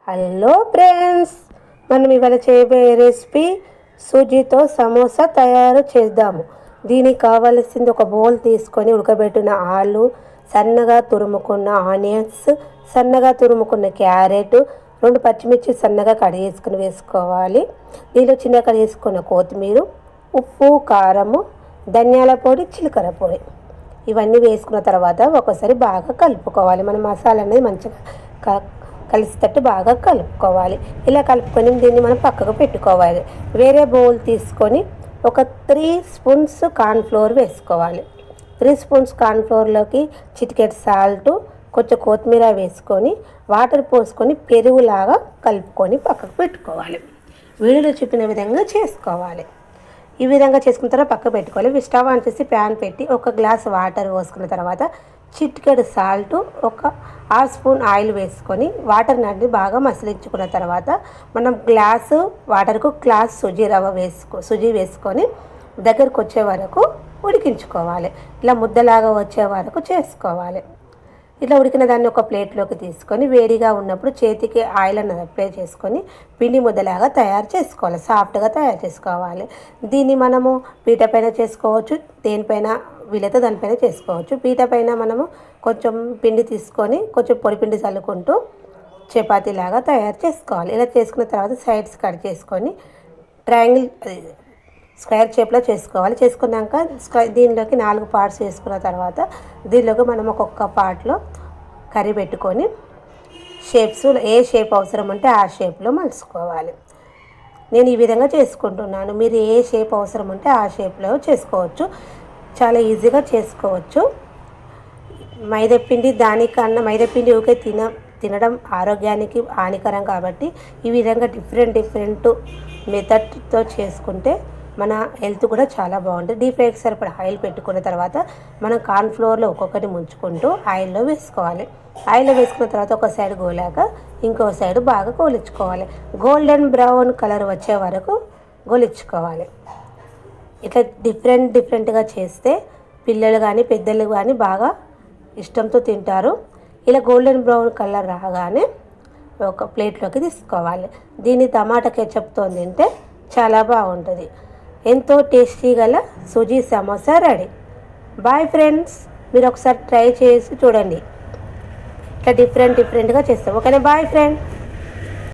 Hello friends, మనం ఇవాళ చేయబోయే రెసిపీ సూజీతో సమోసా తయారు చేద్దాము. దీనికి కావలసింది ఒక బౌల్ తీసుకొని ఉడకబెట్టిన ఆలు, సన్నగా తురుముకున్న ఆనియన్స్, సన్నగా తురుముకున్న క్యారెట్, 2 పచ్చిమిర్చి సన్నగా కట్ చేసుకుని వేసుకోవాలి. దీనిలో చిన్నగా కట్ చేసుకున్న కొత్తిమీర, ఉప్పు, కారము, ధనియాల పొడి, జీలకర్ర పొడి ఇవన్నీ వేసుకున్న తర్వాత ఒకసారి బాగా కలుపుకోవాలి. మన మసాలా అనేది మంచిగా కలిసేటట్టు బాగా కలుపుకోవాలి. ఇలా కలుపుకొని దీన్ని మనం పక్కకు పెట్టుకోవాలి. వేరే బౌల్ తీసుకొని ఒక 3 స్పూన్స్ కార్న్ఫ్లోర్ వేసుకోవాలి. 3 స్పూన్స్ కార్న్ఫ్లోర్లోకి చిటికెట్ సాల్ట్, కొంచెం కొత్తిమీర వేసుకొని వాటర్ పోసుకొని పెరుగులాగా కలుపుకొని పక్కకు పెట్టుకోవాలి. వీడియోలో చెప్పిన విధంగా చేసుకోవాలి. ఈ విధంగా చేసుకున్న తర్వాత పక్కకు పెట్టుకోవాలి. స్టవ్ ఆన్ చేసి ప్యాన్ పెట్టి 1 గ్లాస్ వాటర్ పోసుకున్న తర్వాత చిటికెడు సాల్ట్, 1/2 స్పూన్ ఆయిల్ వేసుకొని వాటర్ నడి బాగా మసిలించుకున్న తర్వాత మనం గ్లాసు వాటర్కు గ్లాస్ సుజీ వేసుకొని దగ్గరకు వచ్చే వరకు ఉడికించుకోవాలి. ఇలా ముద్దలాగా వచ్చే వరకు చేసుకోవాలి. ఇట్లా ఉడికిన దాన్ని ఒక ప్లేట్లోకి తీసుకొని వేడిగా ఉన్నప్పుడు చేతికి ఆయిల్ అన్నది అప్లై చేసుకొని పిండి ముద్దలాగా తయారు చేసుకోవాలి. సాఫ్ట్గా తయారు చేసుకోవాలి. దీన్ని మనము పీట పైన చేసుకోవచ్చు, దేనిపైన వీలైతే దానిపైన చేసుకోవచ్చు. పీట పైన మనము కొంచెం పిండి తీసుకొని కొంచెం పొడి పిండి చల్లుకుంటూ చపాతీలాగా తయారు చేసుకోవాలి. ఇలా చేసుకున్న తర్వాత సైడ్స్ కట్ చేసుకొని స్క్వేర్ షేప్లో చేసుకోవాలి. చేసుకున్నాక దీనిలోకి 4 పార్ట్స్ వేసుకున్న తర్వాత దీనిలోకి మనం ఒక్కొక్క పార్ట్లో కర్రీ పెట్టుకొని షేప్స్ ఏ షేప్ అవసరం ఉంటే ఆ షేప్లో మలుచుకోవాలి. నేను ఈ విధంగా చేసుకుంటున్నాను. మీరు ఏ షేప్ అవసరం ఉంటే ఆ షేప్లో చేసుకోవచ్చు. చాలా ఈజీగా చేసుకోవచ్చు. మైదాపిండి ఊకే తినడం ఆరోగ్యానికి హానికరం కాబట్టి ఈ విధంగా డిఫరెంట్ మెథడ్తో చేసుకుంటే మన హెల్త్ కూడా చాలా బాగుంటుంది. డీప్ ఫ్రైకి సరిపడా ఆయిల్ పెట్టుకున్న తర్వాత మనం కార్న్ఫ్లోర్లో ఒక్కొక్కటి ముంచుకుంటూ ఆయిల్లో వేసుకోవాలి. ఆయిల్లో వేసుకున్న తర్వాత ఒక సైడ్ గోలాక ఇంకో సైడ్ బాగా గోలించుకోవాలి. గోల్డెన్ బ్రౌన్ కలర్ వచ్చే వరకు గోలించుకోవాలి. ఇట్లా డిఫరెంట్గా చేస్తే పిల్లలు కానీ పెద్దలు కానీ బాగా ఇష్టంతో తింటారు. ఇలా గోల్డెన్ బ్రౌన్ కలర్ రాగానే ఒక ప్లేట్లోకి తీసుకోవాలి. దీన్ని టమాటా కెచప్తో తింటే చాలా బాగుంటుంది. ఎంతో టేస్టీ గల suji samosa ready. Bye friends, మీరు ఒకసారి ట్రై చేసి చూడండి. ఇట్లా డిఫరెంట్గా చేస్తాం. ఓకేనా? Bye friend.